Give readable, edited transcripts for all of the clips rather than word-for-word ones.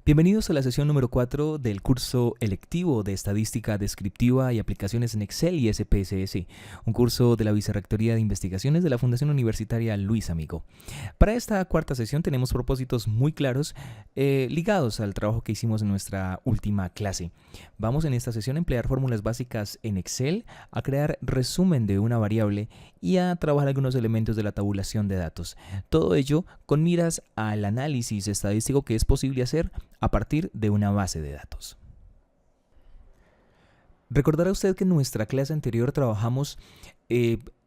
Bienvenidos a la sesión número 4 del curso electivo de Estadística Descriptiva y Aplicaciones en Excel y SPSS, un curso de la Vicerrectoría de Investigaciones de la Fundación Universitaria Luis Amigo. Para esta cuarta sesión tenemos propósitos muy claros ligados al trabajo que hicimos en nuestra última clase. Vamos en esta sesión a emplear fórmulas básicas en Excel, a crear resumen de una variable y a trabajar algunos elementos de la tabulación de datos. Todo ello con miras al análisis estadístico que es posible hacer a partir de una base de datos. Recordará usted que en nuestra clase anterior trabajamos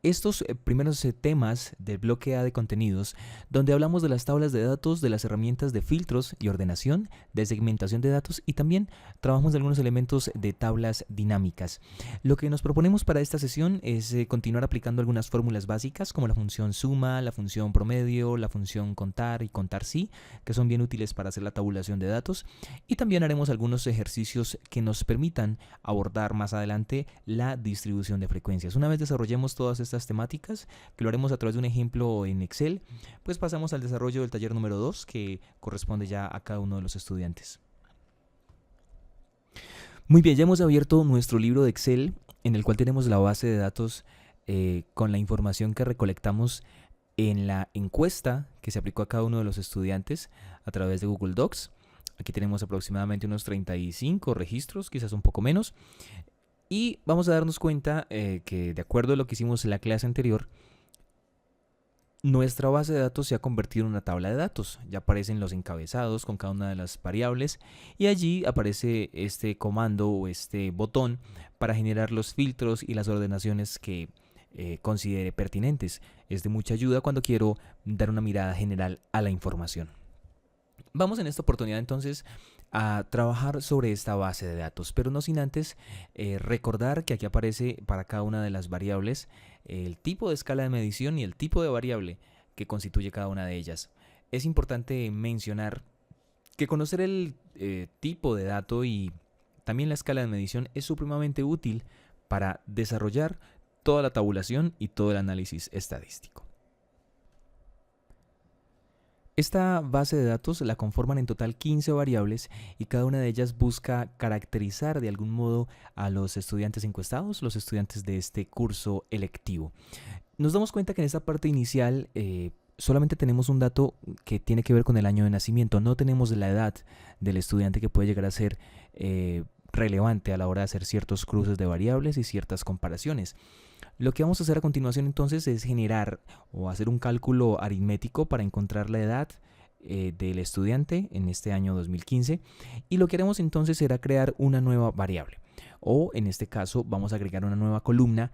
estos primeros temas del bloque A de contenidos, donde hablamos de las tablas de datos, de las herramientas de filtros y ordenación, de segmentación de datos y también trabajamos de algunos elementos de tablas dinámicas. Lo que nos proponemos para esta sesión es continuar aplicando algunas fórmulas básicas como la función suma, la función promedio, la función contar y contar sí, que son bien útiles para hacer la tabulación de datos, y también haremos algunos ejercicios que nos permitan abordar más adelante la distribución de frecuencias. Una vez desarrollemos todas estas temáticas, que lo haremos a través de un ejemplo en Excel, pues pasamos al desarrollo del taller número 2, que corresponde ya a cada uno de los estudiantes. Muy bien, ya hemos abierto nuestro libro de Excel, en el cual tenemos la base de datos con la información que recolectamos en la encuesta que se aplicó a cada uno de los estudiantes a través de Google Docs. Aquí tenemos aproximadamente unos 35 registros, quizás un poco menos. Y vamos a darnos cuenta que, de acuerdo a lo que hicimos en la clase anterior, nuestra base de datos se ha convertido en una tabla de datos. Ya aparecen los encabezados con cada una de las variables y allí aparece este comando o este botón para generar los filtros y las ordenaciones que considere pertinentes. Es de mucha ayuda cuando quiero dar una mirada general a la información. Vamos en esta oportunidad entonces a trabajar sobre esta base de datos, pero no sin antes recordar que aquí aparece para cada una de las variables el tipo de escala de medición y el tipo de variable que constituye cada una de ellas. Es importante mencionar que conocer el tipo de dato y también la escala de medición es supremamente útil para desarrollar toda la tabulación y todo el análisis estadístico. Esta base de datos la conforman en total 15 variables y cada una de ellas busca caracterizar de algún modo a los estudiantes encuestados, los estudiantes de este curso electivo. Nos damos cuenta que en esta parte inicial solamente tenemos un dato que tiene que ver con el año de nacimiento, no tenemos la edad del estudiante que puede llegar a ser relevante a la hora de hacer ciertos cruces de variables y ciertas comparaciones. Lo que vamos a hacer a continuación entonces es generar o hacer un cálculo aritmético para encontrar la edad del estudiante en este año 2015 y lo que haremos entonces será crear una nueva variable o en este caso vamos a agregar una nueva columna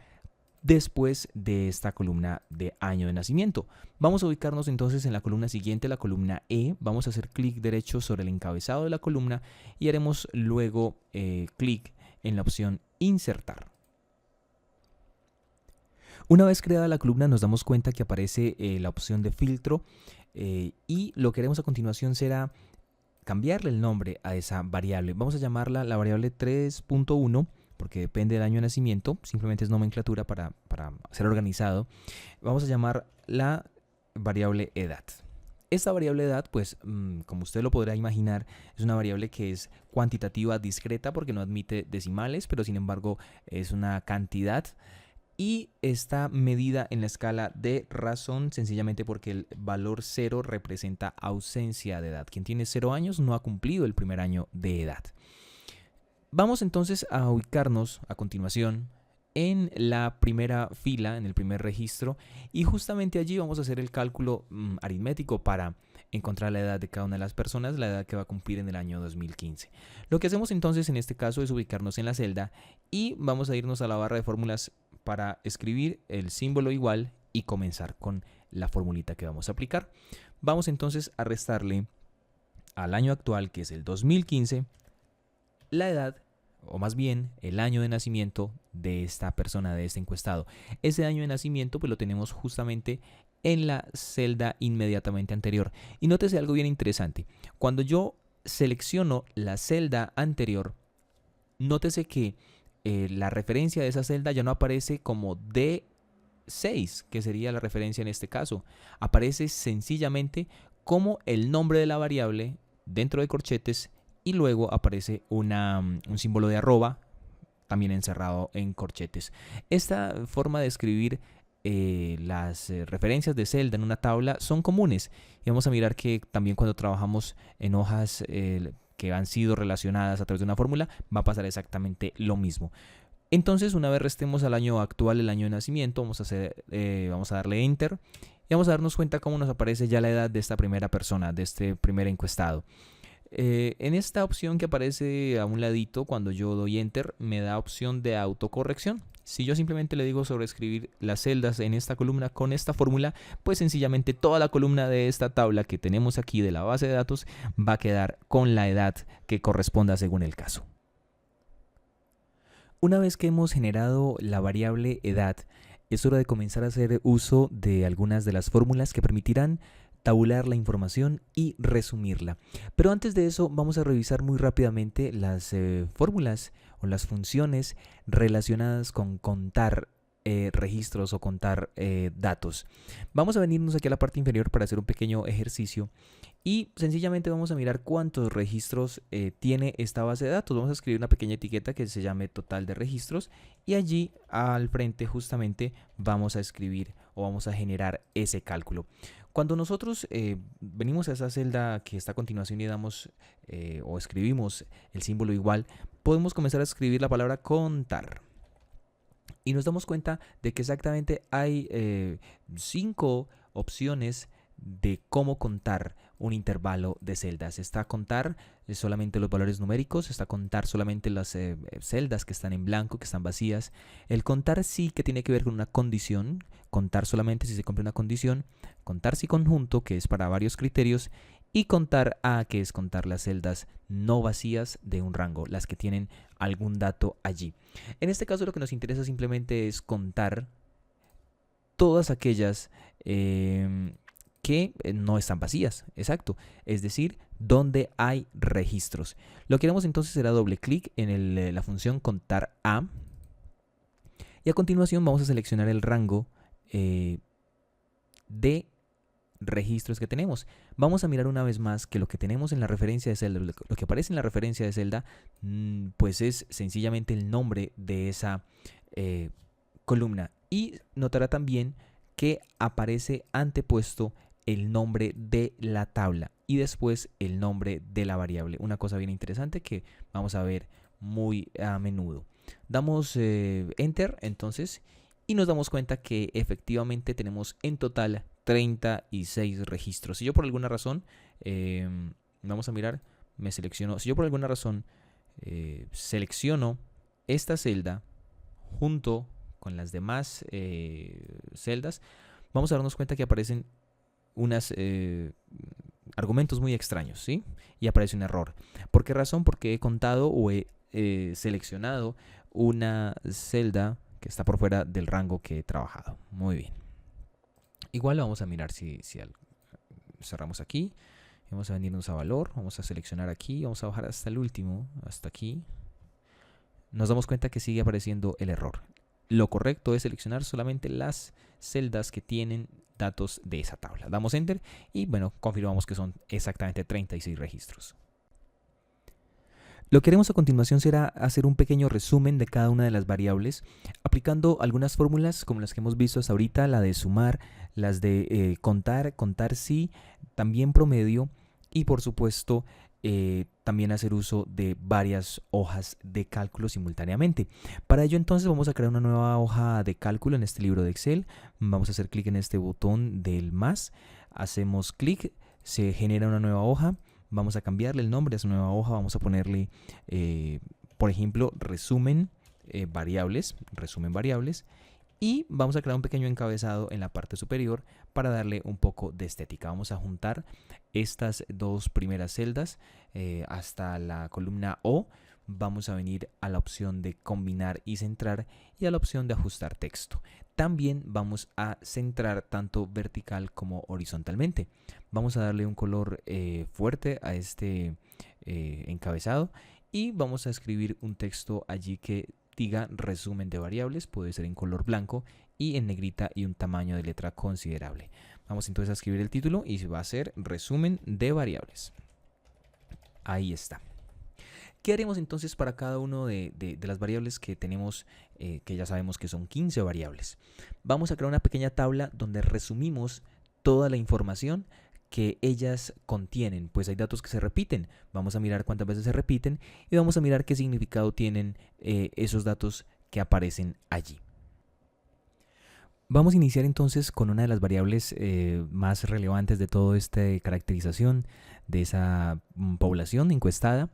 después de esta columna de año de nacimiento. Vamos a ubicarnos entonces en la columna siguiente, la columna E, vamos a hacer clic derecho sobre el encabezado de la columna y haremos luego clic en la opción insertar. Una vez creada la columna nos damos cuenta que aparece la opción de filtro y lo que haremos a continuación será cambiarle el nombre a esa variable. Vamos a llamarla la variable 3.1 porque depende del año de nacimiento, simplemente es nomenclatura para ser organizado. Vamos a llamar la variable edad. Esta variable edad, pues, como usted lo podrá imaginar, es una variable que es cuantitativa discreta porque no admite decimales, pero sin embargo es una cantidad. Y está medida en la escala de razón sencillamente porque el valor 0 representa ausencia de edad. Quien tiene 0 años no ha cumplido el primer año de edad. Vamos entonces a ubicarnos a continuación en la primera fila, en el primer registro, y justamente allí vamos a hacer el cálculo aritmético para encontrar la edad de cada una de las personas, la edad que va a cumplir en el año 2015. Lo que hacemos entonces en este caso es ubicarnos en la celda y vamos a irnos a la barra de fórmulas para escribir el símbolo igual y comenzar con la formulita que vamos a aplicar. Vamos entonces a restarle al año actual, que es el 2015, la edad, o más bien el año de nacimiento de esta persona, de este encuestado. Ese año de nacimiento pues lo tenemos justamente en la celda inmediatamente anterior. Y nótese algo bien interesante. Cuando yo selecciono la celda anterior, nótese que la referencia de esa celda ya no aparece como D6, que sería la referencia en este caso. Aparece sencillamente como el nombre de la variable dentro de corchetes y luego aparece un símbolo de arroba también encerrado en corchetes. Esta forma de escribir las referencias de celda en una tabla son comunes y vamos a mirar que también cuando trabajamos en hojas que han sido relacionadas a través de una fórmula va a pasar exactamente lo mismo. Entonces, una vez restemos al año actual, el año de nacimiento, vamos a darle Enter y vamos a darnos cuenta cómo nos aparece ya la edad de esta primera persona, de este primer encuestado. En esta opción que aparece a un ladito, cuando yo doy Enter, me da opción de autocorrección. Si yo simplemente le digo sobreescribir las celdas en esta columna con esta fórmula, pues sencillamente toda la columna de esta tabla que tenemos aquí de la base de datos va a quedar con la edad que corresponda según el caso. Una vez que hemos generado la variable edad, es hora de comenzar a hacer uso de algunas de las fórmulas que permitirán tabular la información y resumirla. Pero antes de eso vamos a revisar muy rápidamente las fórmulas o las funciones relacionadas con contar registros o contar datos. Vamos a venirnos aquí a la parte inferior para hacer un pequeño ejercicio y sencillamente vamos a mirar cuántos registros tiene esta base de datos. Vamos a escribir una pequeña etiqueta que se llame total de registros y allí al frente justamente vamos a escribir o vamos a generar ese cálculo. Cuando nosotros venimos a esa celda que está a continuación y damos o escribimos el símbolo igual, podemos comenzar a escribir la palabra contar. Y nos damos cuenta de que exactamente hay 5 opciones de cómo contar un intervalo de celdas. Está contar solamente los valores numéricos, está contar solamente las celdas que están en blanco, que están vacías. El contar sí que tiene que ver con una condición, contar solamente si se cumple una condición, contar sí conjunto, que es para varios criterios, y contar A, que es contar las celdas no vacías de un rango, las que tienen algún dato allí. En este caso lo que nos interesa simplemente es contar todas aquellas que no están vacías, exacto, es decir, donde hay registros. Lo que haremos entonces será doble clic en la función contar A y a continuación vamos a seleccionar el rango de registros que tenemos. Vamos a mirar una vez más que lo que tenemos en la referencia de celda, lo que aparece en la referencia de celda, pues es sencillamente el nombre de esa columna. Y notará también que aparece antepuesto el nombre de la tabla y después el nombre de la variable. Una cosa bien interesante que vamos a ver muy a menudo. Damos Enter entonces y nos damos cuenta que efectivamente tenemos en total 36 registros. Si yo por alguna razón, vamos a mirar, me selecciono, si yo por alguna razón selecciono esta celda junto con las demás celdas, vamos a darnos cuenta que aparecen unos argumentos muy extraños, ¿sí? Y aparece un error. ¿Por qué razón? Porque he contado o he seleccionado una celda que está por fuera del rango que he trabajado. Muy bien. Igual vamos a mirar si cerramos aquí. Vamos a venirnos a valor. Vamos a seleccionar aquí. Vamos a bajar hasta el último. Hasta aquí. Nos damos cuenta que sigue apareciendo el error. Lo correcto es seleccionar solamente las celdas que tienen datos de esa tabla. Damos Enter y bueno, confirmamos que son exactamente 36 registros. Lo que haremos a continuación será hacer un pequeño resumen de cada una de las variables, aplicando algunas fórmulas como las que hemos visto hasta ahorita, la de sumar, las de contar, contar sí, también promedio y por supuesto también hacer uso de varias hojas de cálculo simultáneamente. Para ello entonces vamos a crear una nueva hoja de cálculo en este libro de Excel. Vamos a hacer clic en este botón del más, hacemos clic, se genera una nueva hoja. Vamos a cambiarle el nombre a esa nueva hoja, vamos a ponerle, por ejemplo, resumen variables, y vamos a crear un pequeño encabezado en la parte superior para darle un poco de estética. Vamos a juntar estas dos primeras celdas hasta la columna O. Vamos a venir a la opción de combinar y centrar y a la opción de ajustar texto. También vamos a centrar tanto vertical como horizontalmente. Vamos a darle un color fuerte a este encabezado y vamos a escribir un texto allí que diga resumen de variables, puede ser en color blanco y en negrita y un tamaño de letra considerable. Vamos entonces a escribir el título y va a ser resumen de variables. Ahí está. ¿Qué haremos entonces para cada uno de las variables que tenemos, que ya sabemos que son 15 variables? Vamos a crear una pequeña tabla donde resumimos toda la información que ellas contienen. Pues hay datos que se repiten. Vamos a mirar cuántas veces se repiten y vamos a mirar qué significado tienen esos datos que aparecen allí. Vamos a iniciar entonces con una de las variables más relevantes de toda esta caracterización de esa población encuestada,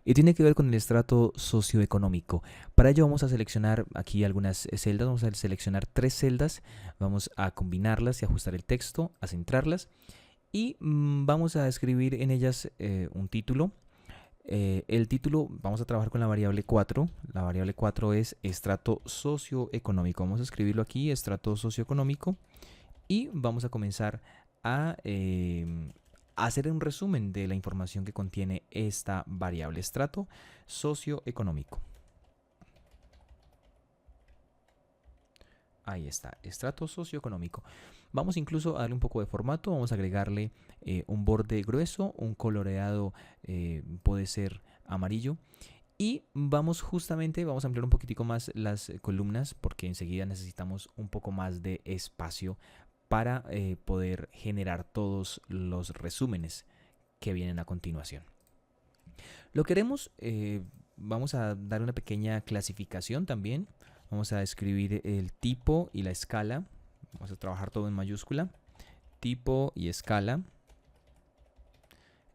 y tiene que ver con el estrato socioeconómico. Para ello vamos a seleccionar aquí algunas celdas, vamos a seleccionar 3 celdas, vamos a combinarlas y ajustar el texto, a centrarlas, y vamos a escribir en ellas un título. El título, vamos a trabajar con la variable 4. La variable 4 es estrato socioeconómico. Vamos a escribirlo aquí, estrato socioeconómico. Y vamos a comenzar a hacer un resumen de la información que contiene esta variable, estrato socioeconómico. Ahí está, estrato socioeconómico. Vamos incluso a darle un poco de formato, vamos a agregarle un borde grueso, un coloreado puede ser amarillo. Y vamos a ampliar un poquitico más las columnas porque enseguida necesitamos un poco más de espacio para poder generar todos los resúmenes que vienen a continuación. Lo que haremos, vamos a dar una pequeña clasificación también. Vamos a escribir el tipo y la escala. Vamos a trabajar todo en mayúscula. Tipo y escala.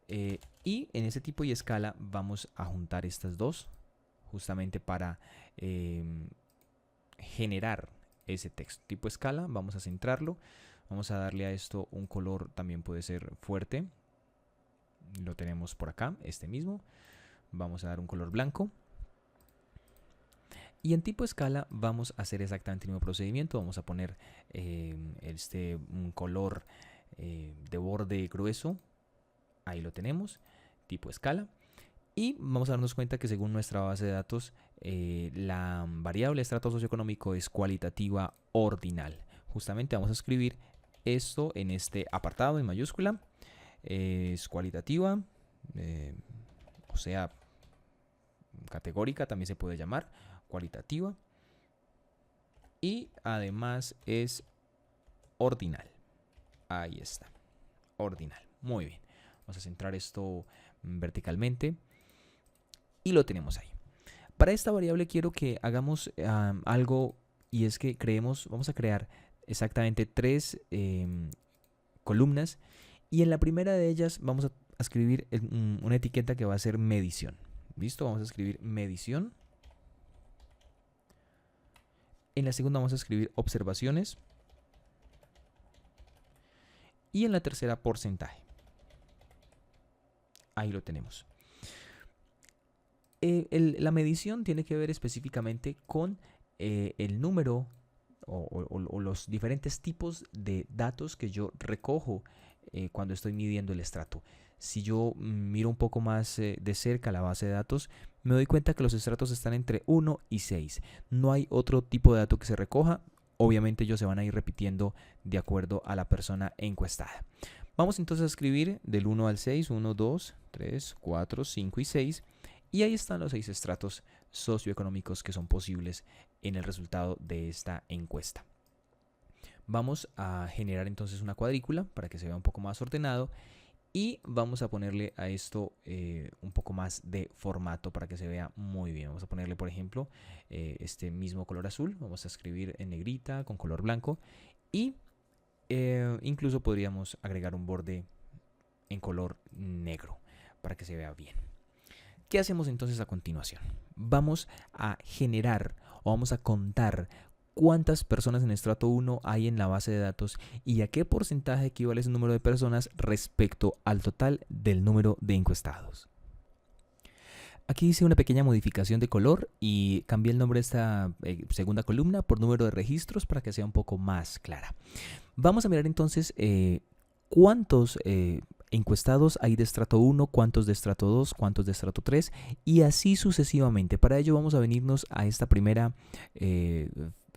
Y en ese tipo y escala vamos a juntar estas dos justamente para generar ese texto. Tipo escala, vamos a centrarlo. Vamos a darle a esto un color, también puede ser fuerte. Lo tenemos por acá, este mismo. Vamos a dar un color blanco. Y en tipo escala vamos a hacer exactamente el mismo procedimiento. Vamos a poner un color de borde grueso. Ahí lo tenemos, tipo escala. Y vamos a darnos cuenta que según nuestra base de datos, la variable estrato socioeconómico es cualitativa ordinal. Justamente vamos a escribir esto en este apartado en mayúscula. Es cualitativa, o sea, categórica también se puede llamar. Cualitativa, y además es ordinal. Ahí está, ordinal. Muy bien, vamos a centrar esto verticalmente y lo tenemos ahí. Para esta variable quiero que hagamos algo, y es que vamos a crear exactamente 3 columnas, y en la primera de ellas vamos a escribir una etiqueta que va a ser medición. ¿Listo? Vamos a escribir medición. En la segunda vamos a escribir observaciones. Y en la tercera, porcentaje. Ahí lo tenemos. La medición tiene que ver específicamente con el número o los diferentes tipos de datos que yo recojo cuando estoy midiendo el estrato. Si yo miro un poco más de cerca la base de datos, me doy cuenta que los estratos están entre 1 y 6. No hay otro tipo de dato que se recoja. Obviamente ellos se van a ir repitiendo de acuerdo a la persona encuestada. Vamos entonces a escribir del 1 al 6, 1, 2, 3, 4, 5 y 6. Y ahí están los 6 estratos socioeconómicos que son posibles en el resultado de esta encuesta. Vamos a generar entonces una cuadrícula para que se vea un poco más ordenado. Y vamos a ponerle a esto un poco más de formato para que se vea muy bien. Vamos a ponerle, por ejemplo, este mismo color azul. Vamos a escribir en negrita con color blanco. Y incluso podríamos agregar un borde en color negro para que se vea bien. ¿Qué hacemos entonces a continuación? Vamos a generar o vamos a contar cuántas personas en estrato 1 hay en la base de datos y a qué porcentaje equivale ese número de personas respecto al total del número de encuestados. Aquí hice una pequeña modificación de color y cambié el nombre de esta segunda columna por número de registros para que sea un poco más clara. Vamos a mirar entonces cuántos encuestados hay de estrato 1, cuántos de estrato 2, cuántos de estrato 3 y así sucesivamente. Para ello vamos a venirnos a esta primera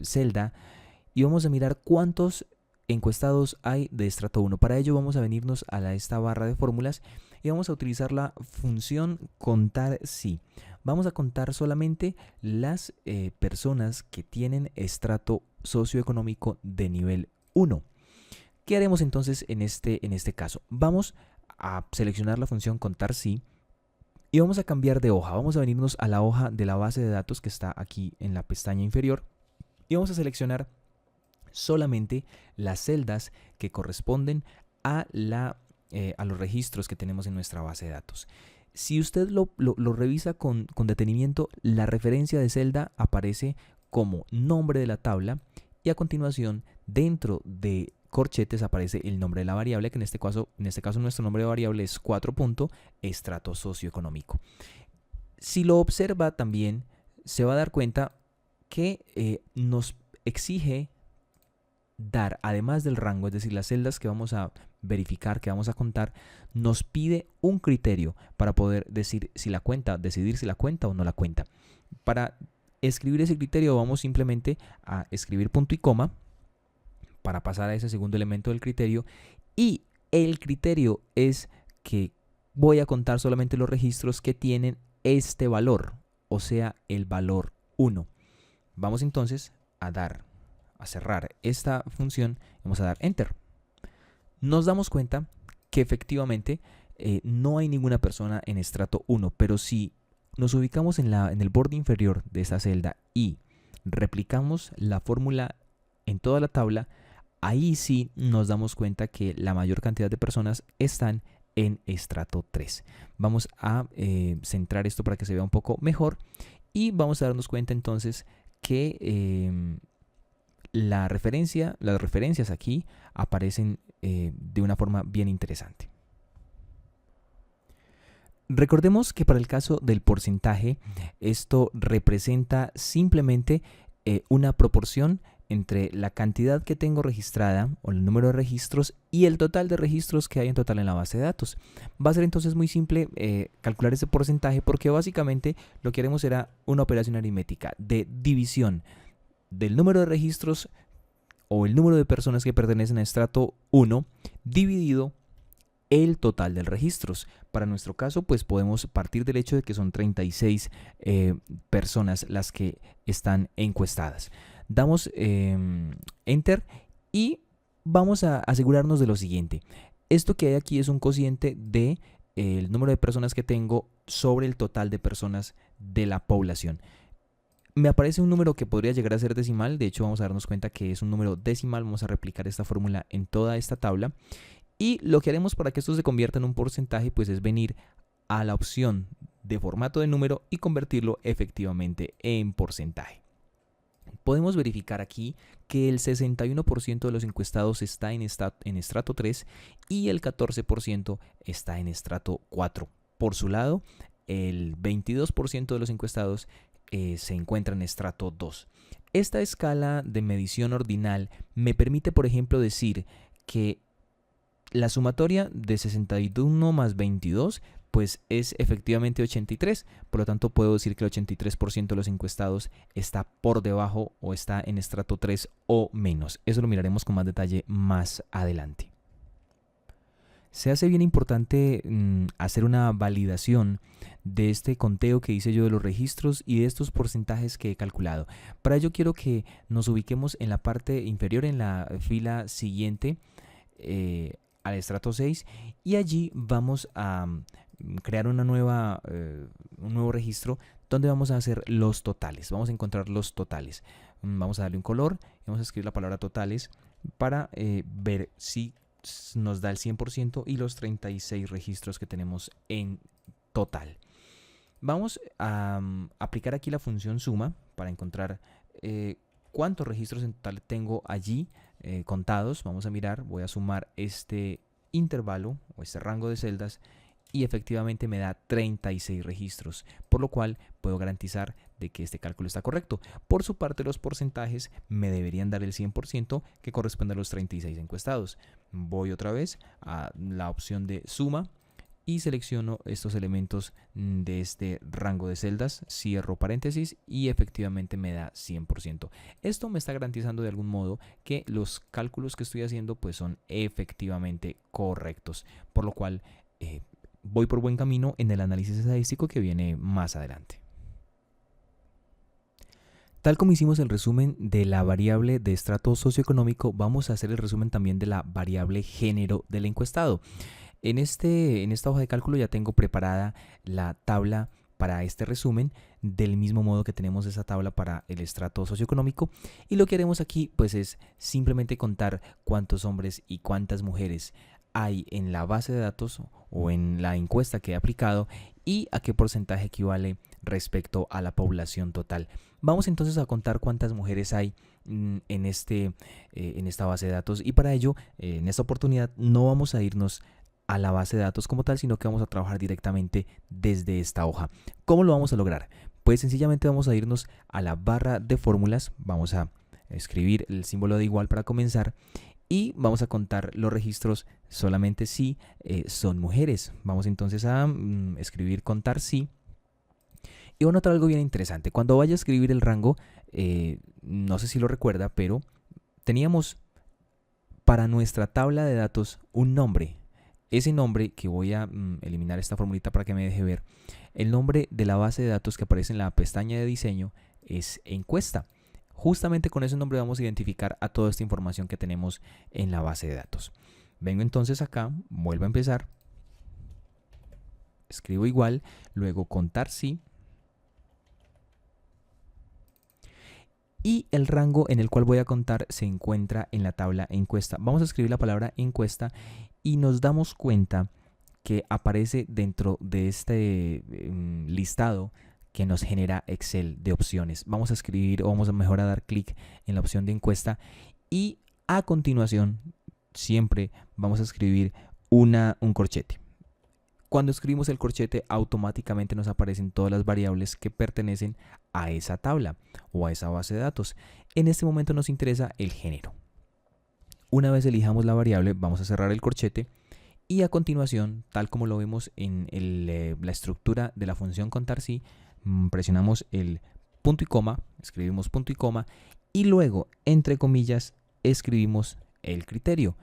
celda y vamos a mirar cuántos encuestados hay de estrato 1. Para ello vamos a venirnos a esta barra de fórmulas y vamos a utilizar la función contar sí. Vamos a contar solamente las personas que tienen estrato socioeconómico de nivel 1. ¿Qué haremos entonces en este caso? Vamos a seleccionar la función contar sí y vamos a cambiar de hoja. Vamos a venirnos a la hoja de la base de datos que está aquí en la pestaña inferior y vamos a seleccionar solamente las celdas que corresponden a los registros que tenemos en nuestra base de datos. Si usted lo revisa con detenimiento, la referencia de celda aparece como nombre de la tabla y a continuación dentro de corchetes aparece el nombre de la variable, que en este caso nuestro nombre de variable es 4. Estrato socioeconómico. Si lo observa también se va a dar cuenta que nos exige dar, además del rango, es decir, las celdas que vamos a verificar, que vamos a contar, nos pide un criterio para poder decidir si la cuenta o no la cuenta. Para escribir ese criterio vamos simplemente a escribir punto y coma para pasar a ese segundo elemento del criterio, y el criterio es que voy a contar solamente los registros que tienen este valor, o sea, el valor 1. Vamos entonces a cerrar esta función, vamos a dar Enter. Nos damos cuenta que efectivamente no hay ninguna persona en estrato 1, pero si nos ubicamos en el borde inferior de esta celda y replicamos la fórmula en toda la tabla, ahí sí nos damos cuenta que la mayor cantidad de personas están en estrato 3. Vamos a centrar esto para que se vea un poco mejor y vamos a darnos cuenta entonces que las referencias aquí aparecen de una forma bien interesante. Recordemos que para el caso del porcentaje, esto representa simplemente una proporción entre la cantidad que tengo registrada o el número de registros y el total de registros que hay en total en la base de datos. Va a ser entonces muy simple calcular ese porcentaje, porque básicamente lo que haremos será una operación aritmética de división del número de registros o el número de personas que pertenecen a estrato 1 dividido el total de registros. Para nuestro caso, pues podemos partir del hecho de que son 36 personas las que están encuestadas. Damos Enter y vamos a asegurarnos de lo siguiente. Esto que hay aquí es un cociente de el número de personas que tengo sobre el total de personas de la población. Me aparece un número que podría llegar a ser decimal. De hecho, vamos a darnos cuenta que es un número decimal. Vamos a replicar esta fórmula en toda esta tabla. Y lo que haremos para que esto se convierta en un porcentaje, pues es venir a la opción de formato de número y convertirlo efectivamente en porcentaje. Podemos verificar aquí que el 61% de los encuestados está en estrato 3 y el 14% está en estrato 4. Por su lado, el 22% de los encuestados se encuentra en estrato 2. Esta escala de medición ordinal me permite, por ejemplo, decir que la sumatoria de 61 más 22 pues es efectivamente 83, por lo tanto puedo decir que el 83% de los encuestados está por debajo o está en estrato 3 o menos. Eso lo miraremos con más detalle más adelante. Se hace bien importante hacer una validación de este conteo que hice yo de los registros y de estos porcentajes que he calculado. Para ello quiero que nos ubiquemos en la parte inferior, en la fila siguiente al estrato 6, y allí vamos a crear un nuevo registro donde vamos a hacer los totales. Vamos a encontrar los totales. Vamos a darle un color y vamos a escribir la palabra totales para ver si nos da el 100% y los 36 registros que tenemos en total. Vamos a aplicar aquí la función suma para encontrar cuántos registros en total tengo allí contados. Vamos a mirar, voy a sumar este intervalo o este rango de celdas y efectivamente me da 36 registros, por lo cual puedo garantizar de que este cálculo está correcto. Por su parte, los porcentajes me deberían dar el 100% que corresponde a los 36 encuestados. Voy otra vez a la opción de suma y selecciono estos elementos de este rango de celdas, cierro paréntesis y efectivamente me da 100%. Esto me está garantizando de algún modo que los cálculos que estoy haciendo pues son efectivamente correctos, por lo cual voy por buen camino en el análisis estadístico que viene más adelante. Tal como hicimos el resumen de la variable de estrato socioeconómico, vamos a hacer el resumen también de la variable género del encuestado. En esta hoja de cálculo ya tengo preparada la tabla para este resumen, del mismo modo que tenemos esa tabla para el estrato socioeconómico, y lo que haremos aquí pues es simplemente contar cuántos hombres y cuántas mujeres hay en la base de datos o en la encuesta que he aplicado y a qué porcentaje equivale respecto a la población total. Vamos entonces a contar cuántas mujeres hay en esta base de datos, y para ello en esta oportunidad no vamos a irnos a la base de datos como tal, sino que vamos a trabajar directamente desde esta hoja. ¿Cómo lo vamos a lograr? Pues sencillamente vamos a irnos a la barra de fórmulas, vamos a escribir el símbolo de igual para comenzar y vamos a contar los registros solamente si son mujeres. Vamos entonces a escribir contar si. Y voy a notar algo bien interesante. Cuando vaya a escribir el rango, no sé si lo recuerda, pero teníamos para nuestra tabla de datos un nombre. Ese nombre, que voy a eliminar esta formulita para que me deje ver, el nombre de la base de datos que aparece en la pestaña de diseño es encuesta. Justamente con ese nombre vamos a identificar a toda esta información que tenemos en la base de datos. Vengo entonces acá, vuelvo a empezar, escribo igual, luego contar si, y el rango en el cual voy a contar se encuentra en la tabla encuesta. Vamos a escribir la palabra encuesta y nos damos cuenta que aparece dentro de este listado que nos genera Excel de opciones. Vamos a escribir o vamos a mejor a dar clic en la opción de encuesta y a continuación siempre vamos a escribir un corchete. Cuando escribimos el corchete, automáticamente nos aparecen todas las variables que pertenecen a esa tabla o a esa base de datos. En este momento nos interesa el género. Una vez elijamos la variable, vamos a cerrar el corchete y a continuación, tal como lo vemos en la estructura de la función contar si, presionamos el punto y coma, escribimos punto y coma y luego, entre comillas, escribimos el criterio.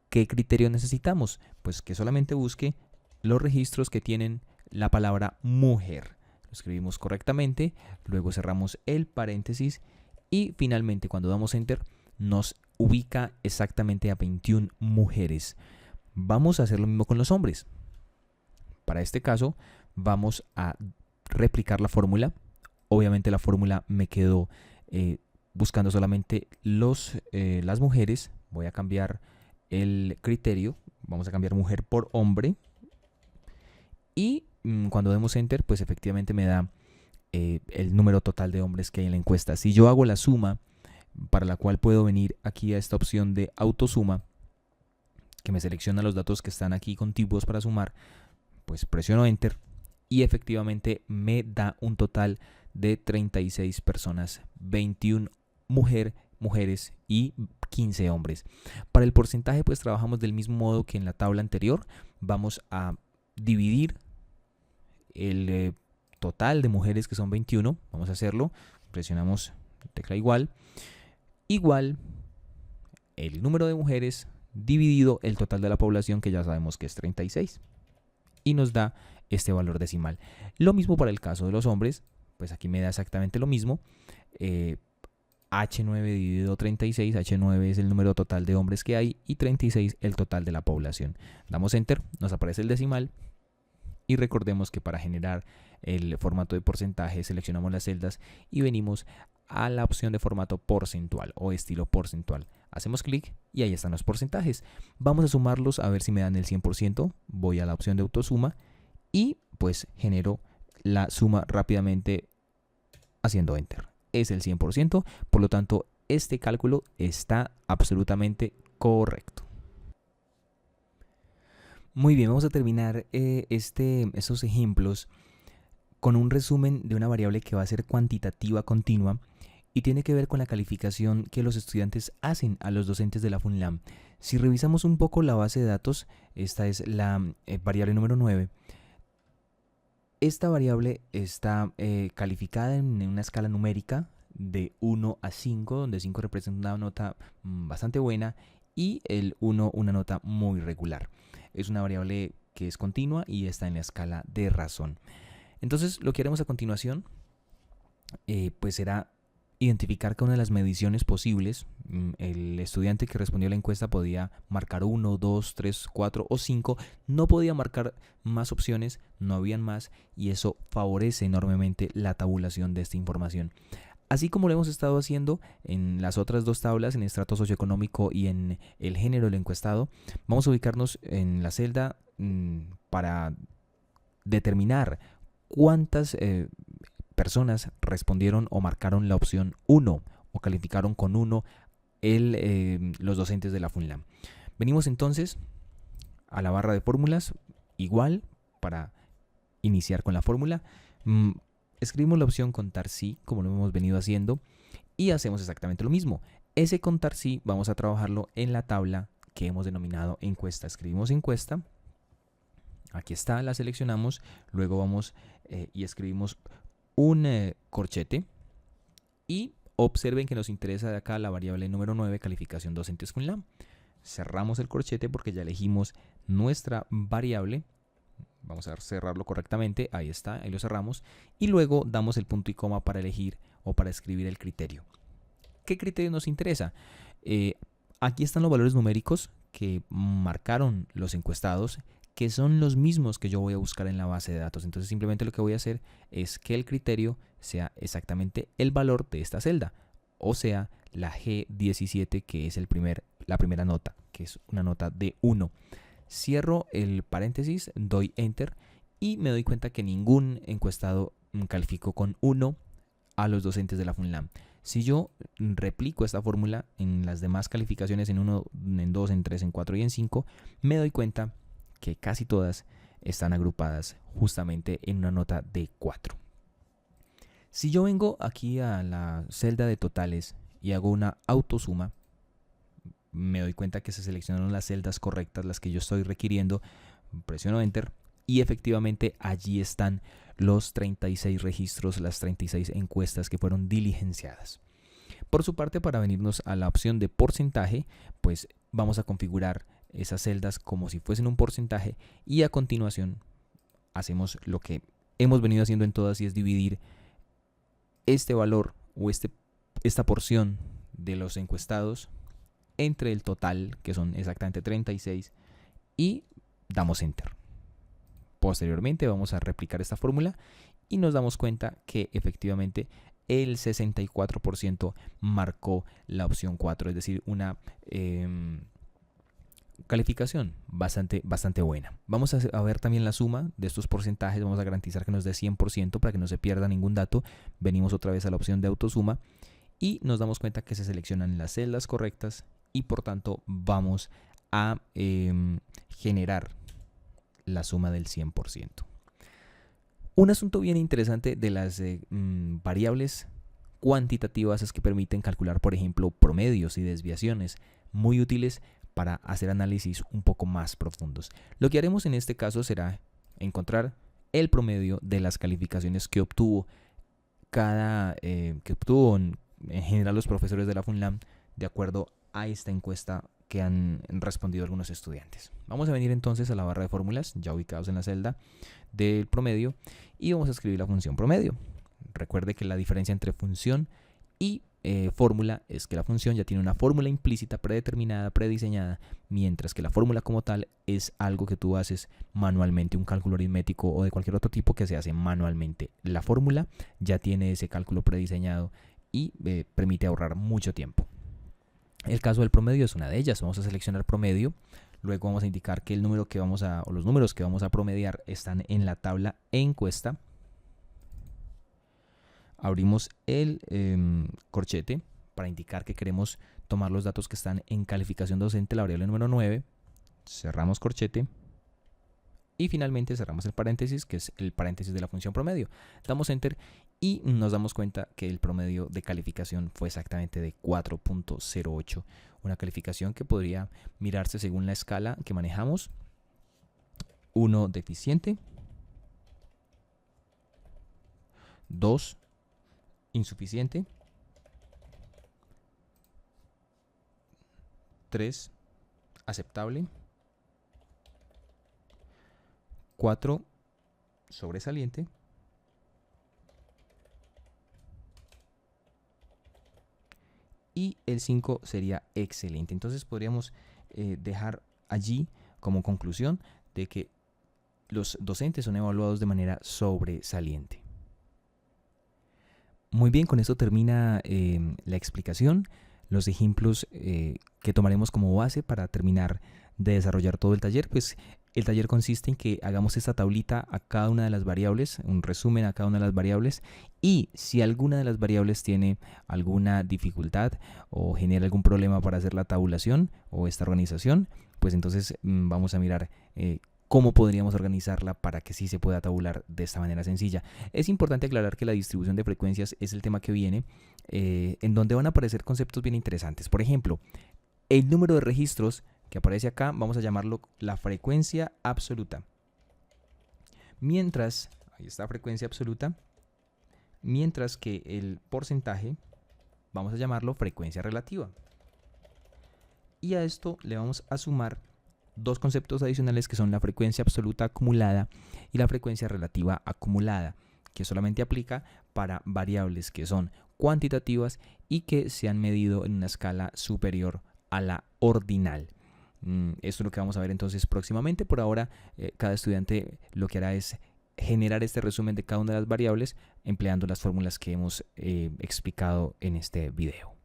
¿Qué criterio necesitamos? Pues que solamente busque los registros que tienen la palabra mujer. Lo escribimos correctamente, luego cerramos el paréntesis y finalmente cuando damos enter nos ubica exactamente a 21 mujeres. Vamos a hacer lo mismo con los hombres. Para este caso vamos a replicar la fórmula. Obviamente la fórmula me quedó buscando solamente las mujeres. Voy a cambiar el criterio. Vamos a cambiar mujer por hombre. Y cuando demos enter, pues efectivamente me da el número total de hombres que hay en la encuesta. Si yo hago la suma, para la cual puedo venir aquí a esta opción de autosuma, que me selecciona los datos que están aquí contiguos para sumar, pues presiono enter y efectivamente me da un total de 36 personas, 21 mujeres y 15 hombres. Para el porcentaje pues trabajamos del mismo modo que en la tabla anterior. Vamos a dividir el total de mujeres, que son 21, vamos a hacerlo, presionamos tecla igual el número de mujeres dividido el total de la población, que ya sabemos que es 36, y nos da este valor decimal. Lo mismo para el caso de los hombres, pues aquí me da exactamente lo mismo, H9 dividido 36, H9 es el número total de hombres que hay y 36 el total de la población. Damos enter, nos aparece el decimal. Y recordemos que para generar el formato de porcentaje seleccionamos las celdas y venimos a la opción de formato porcentual o estilo porcentual. Hacemos clic y ahí están los porcentajes. Vamos a sumarlos a ver si me dan el 100%. Voy a la opción de autosuma y pues genero la suma rápidamente haciendo enter. Es el 100%, por lo tanto este cálculo está absolutamente correcto. Muy bien, vamos a terminar estos ejemplos con un resumen de una variable que va a ser cuantitativa continua y tiene que ver con la calificación que los estudiantes hacen a los docentes de la FUNLAM. Si revisamos un poco la base de datos, esta es la variable número 9. Esta variable está calificada en una escala numérica de 1 a 5, donde 5 representa una nota bastante buena y el 1 una nota muy regular. Es una variable que es continua, y esta en la escala de razón. Entonces, lo que haremos a continuación pues será identificar cada una de las mediciones posibles. El estudiante que respondió a la encuesta podía marcar 1, 2, 3, 4 o 5. No podía marcar más opciones, no habían más, y eso favorece enormemente la tabulación de esta información. Así como lo hemos estado haciendo en las otras dos tablas, en el estrato socioeconómico y en el género del encuestado, vamos a ubicarnos en la celda para determinar cuántas personas respondieron o marcaron la opción 1 o calificaron con 1 los docentes de la FUNLAM. Venimos entonces a la barra de fórmulas, igual, para iniciar con la fórmula. Escribimos la opción contar sí, como lo hemos venido haciendo, y hacemos exactamente lo mismo. Ese contar sí vamos a trabajarlo en la tabla que hemos denominado encuesta. Escribimos encuesta, aquí está, la seleccionamos, luego vamos y escribimos un corchete, y observen que nos interesa de acá la variable número 9, calificación docentes FUNLAM. Cerramos el corchete porque ya elegimos nuestra variable. Vamos a cerrarlo correctamente, ahí está, ahí lo cerramos, y luego damos el punto y coma para elegir o para escribir el criterio. ¿Qué criterio nos interesa? Aquí están los valores numéricos que marcaron los encuestados, que son los mismos que yo voy a buscar en la base de datos. Entonces simplemente lo que voy a hacer es que el criterio sea exactamente el valor de esta celda, o sea, la G17, que es la primera nota, que es una nota de 1. Cierro el paréntesis, doy enter y me doy cuenta que ningún encuestado calificó con 1 a los docentes de la FUNLAM. Si yo replico esta fórmula en las demás calificaciones, en 1, en 2, en 3, en 4 y en 5, me doy cuenta que casi todas están agrupadas justamente en una nota de 4. Si yo vengo aquí a la celda de totales y hago una autosuma, me doy cuenta que se seleccionaron las celdas correctas, las que yo estoy requiriendo, presiono enter y efectivamente allí están los 36 registros, las 36 encuestas que fueron diligenciadas. Por su parte, para venirnos a la opción de porcentaje, pues vamos a configurar esas celdas como si fuesen un porcentaje, y a continuación hacemos lo que hemos venido haciendo en todas, y es dividir este valor o esta porción de los encuestados entre el total, que son exactamente 36, y damos enter. Posteriormente vamos a replicar esta fórmula y nos damos cuenta que efectivamente el 64% marcó la opción 4, es decir, una calificación bastante buena. Vamos a ver también la suma de estos porcentajes, vamos a garantizar que nos dé 100% para que no se pierda ningún dato. Venimos otra vez a la opción de autosuma y nos damos cuenta que se seleccionan las celdas correctas y por tanto vamos a generar la suma del 100%. Un asunto bien interesante de las variables cuantitativas es que permiten calcular, por ejemplo, promedios y desviaciones, muy útiles para hacer análisis un poco más profundos. Lo que haremos en este caso será encontrar el promedio de las calificaciones que obtuvo en general los profesores de la FUNLAM de acuerdo a esta encuesta que han respondido algunos estudiantes. Vamos a venir entonces a la barra de fórmulas, ya ubicados en la celda del promedio, y vamos a escribir la función promedio. Recuerde que la diferencia entre función y fórmula es que la función ya tiene una fórmula implícita, predeterminada, prediseñada, mientras que la fórmula como tal es algo que tú haces manualmente, un cálculo aritmético o de cualquier otro tipo que se hace manualmente. La fórmula ya tiene ese cálculo prediseñado y permite ahorrar mucho tiempo. El caso del promedio es una de ellas. Vamos a seleccionar promedio, luego vamos a indicar que los números que vamos a promediar están en la tabla encuesta. Abrimos el corchete para indicar que queremos tomar los datos que están en calificación docente, la variable número 9. Cerramos corchete y finalmente cerramos el paréntesis, que es el paréntesis de la función promedio. Damos enter y nos damos cuenta que el promedio de calificación fue exactamente de 4.08, una calificación que podría mirarse según la escala que manejamos: 1 deficiente, 2 insuficiente, 3 aceptable, 4 sobresaliente y el 5 sería excelente. Entonces podríamos dejar allí como conclusión de que los docentes son evaluados de manera sobresaliente. Muy bien, con esto termina la explicación, los ejemplos que tomaremos como base para terminar de desarrollar todo el taller. Pues el taller consiste en que hagamos esta tablita a cada una de las variables, un resumen a cada una de las variables, y si alguna de las variables tiene alguna dificultad o genera algún problema para hacer la tabulación o esta organización, pues entonces vamos a mirar cómo podríamos organizarla para que sí se pueda tabular de esta manera sencilla. Es importante aclarar que la distribución de frecuencias es el tema que viene, en donde van a aparecer conceptos bien interesantes. Por ejemplo, el número de registros que aparece acá, vamos a llamarlo la frecuencia absoluta. Mientras, ahí está frecuencia absoluta, mientras que el porcentaje, vamos a llamarlo frecuencia relativa. Y a esto le vamos a sumar dos conceptos adicionales que son la frecuencia absoluta acumulada y la frecuencia relativa acumulada, que solamente aplica para variables que son cuantitativas y que se han medido en una escala superior a la ordinal. Esto es lo que vamos a ver entonces próximamente. Por ahora, cada estudiante lo que hará es generar este resumen de cada una de las variables empleando las fórmulas que hemos explicado en este video.